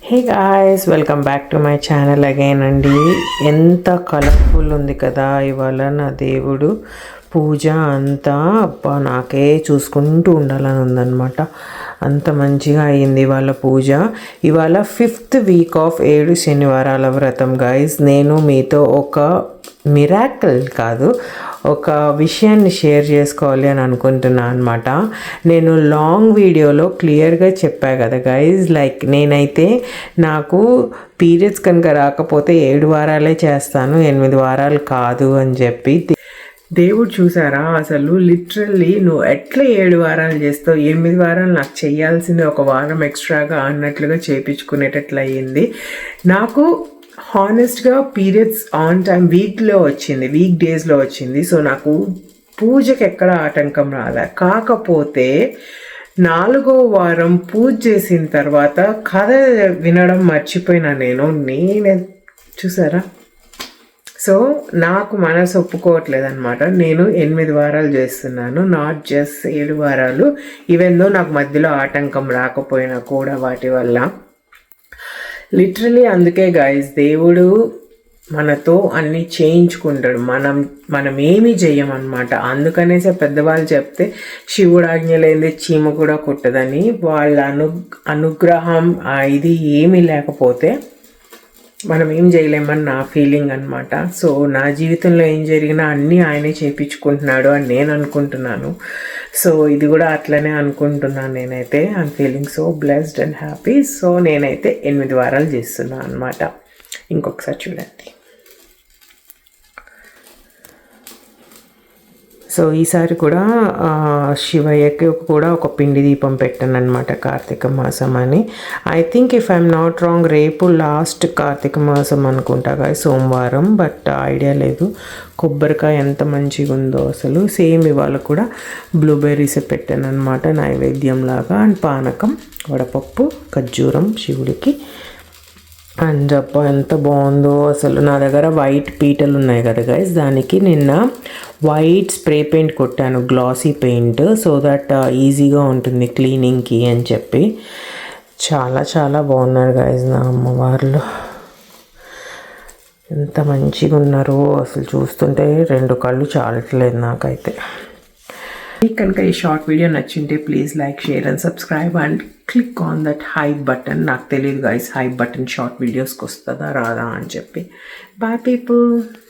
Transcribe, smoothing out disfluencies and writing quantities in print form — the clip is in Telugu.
Hey guys, welcome back to my channel again అండి. ఎంత కలర్ఫుల్ ఉంది కదా ఇవాళ నా దేవుడు పూజ అంతా. అబ్బా, నాకే చూసుకుంటూ ఉండాలని ఉందన్నమాట. అంత మంచిగా అయ్యింది ఇవాళ పూజ. ఇవాళ 5th వీక్ ఆఫ్ 7 శనివారాల వ్రతం గాయస్. నేను మీతో ఒక మిరాకిల్ కాదు, ఒక విషయాన్ని షేర్ చేసుకోవాలి అని అనుకుంటున్నాను అనమాట. నేను లాంగ్ వీడియోలో క్లియర్గా చెప్పా కదా గైజ్, లైక్ నేనైతే నాకు పీరియడ్స్ కనుక రాకపోతే 7 వారాలే చేస్తాను, 8 వారాలు కాదు అని చెప్పి. దేవుడు చూసారా, అసలు లిటరల్లీ నువ్వు ఎట్లా 7 వారాలు చేస్తావు, 8 వారాలు నాకు చేయాల్సింది 1 వారం ఎక్స్ట్రాగా అన్నట్లుగా చేయించుకునేటట్లు అయ్యింది. నాకు హానెస్ట్గా పీరియడ్స్ ఆన్ టైం వీక్లో వచ్చింది, వీక్ డేస్లో వచ్చింది. సో నాకు పూజకి ఎక్కడ ఆటంకం రాలే. కాకపోతే 4వ వారం పూజ చేసిన తర్వాత కథ వినడం మర్చిపోయినా నేనే చూసారా. సో నాకు మనసు ఒప్పుకోవట్లేదు అనమాట. నేను 8 వారాలు చేస్తున్నాను, నాట్ జస్ట్ 7 వారాలు. ఈవెన్ దో నాకు మధ్యలో ఆటంకం రాకపోయినా కూడా వాటి వల్ల. లిటరలీ అందుకే గాయస్, దేవుడు మనతో అన్నీ చేయించుకుంటాడు, మనం ఏమీ చెయ్యమన్నమాట. అందుకనేసే పెద్దవాళ్ళు చెప్తే శివుడు ఆజ్ఞ లేనిదే చీమ కూడా కుట్టదని. వాళ్ళ అనుగ్రహం ఇది ఏమీ లేకపోతే మనం ఏం చేయలేమని నా ఫీలింగ్ అనమాట. సో నా జీవితంలో ఏం జరిగినా అన్నీ ఆయనే చేయించుకుంటున్నాడు అని నేను అనుకుంటున్నాను. సో ఇది కూడా అట్లనే అనుకుంటున్నాను నేనైతే. I'm feeling so blessed and happy. So నేనైతే 8 వారాలు చేస్తున్నాను అనమాట. ఇంకొకసారి చూడండి. సో ఈసారి కూడా శివయ్యకి కూడా ఒక పిండి దీపం పెట్టాను అనమాట, కార్తీక మాసం అని. I think if I'm not wrong రేపు లాస్ట్ కార్తీక మాసం అనుకుంటా గాయ, సోమవారం. బట్ ఐడియా లేదు. కొబ్బరికాయ ఎంత మంచిగా ఉందో అసలు. సేమ్ ఇవాళ కూడా బ్లూబెర్రీస్ పెట్టాను అనమాట నైవేద్యం లాగా. అండ్ పానకం, వడపప్పు, ఖర్జూరం శివుడికి. అండ్ అబ్బా ఎంత బాగుందో అసలు. నా దగ్గర వైట్ పీటలు ఉన్నాయి కదా గైస్, దానికి నిన్న వైట్ స్ప్రే పెయింట్ కొట్టాను, గ్లాసీ పెయింట్, సో దట్ ఈజీగా ఉంటుంది క్లీనింగ్కి అని చెప్పి. చాలా చాలా బాగున్నారు గైస్ నా అమ్మవార్లు. ఎంత మంచిగా ఉన్నారో అసలు, చూస్తుంటే 2 కళ్ళు చాలట్లేదు నాకైతే. మీకు కనుక ఈ షార్ట్ వీడియో నచ్చింటే please like, share and subscribe and click on that hype button. నాకు తెలియదు గైస్ హైప్ బటన్ షార్ట్ వీడియోస్కి వస్తుందా రాదా అని చెప్పి. Bye people.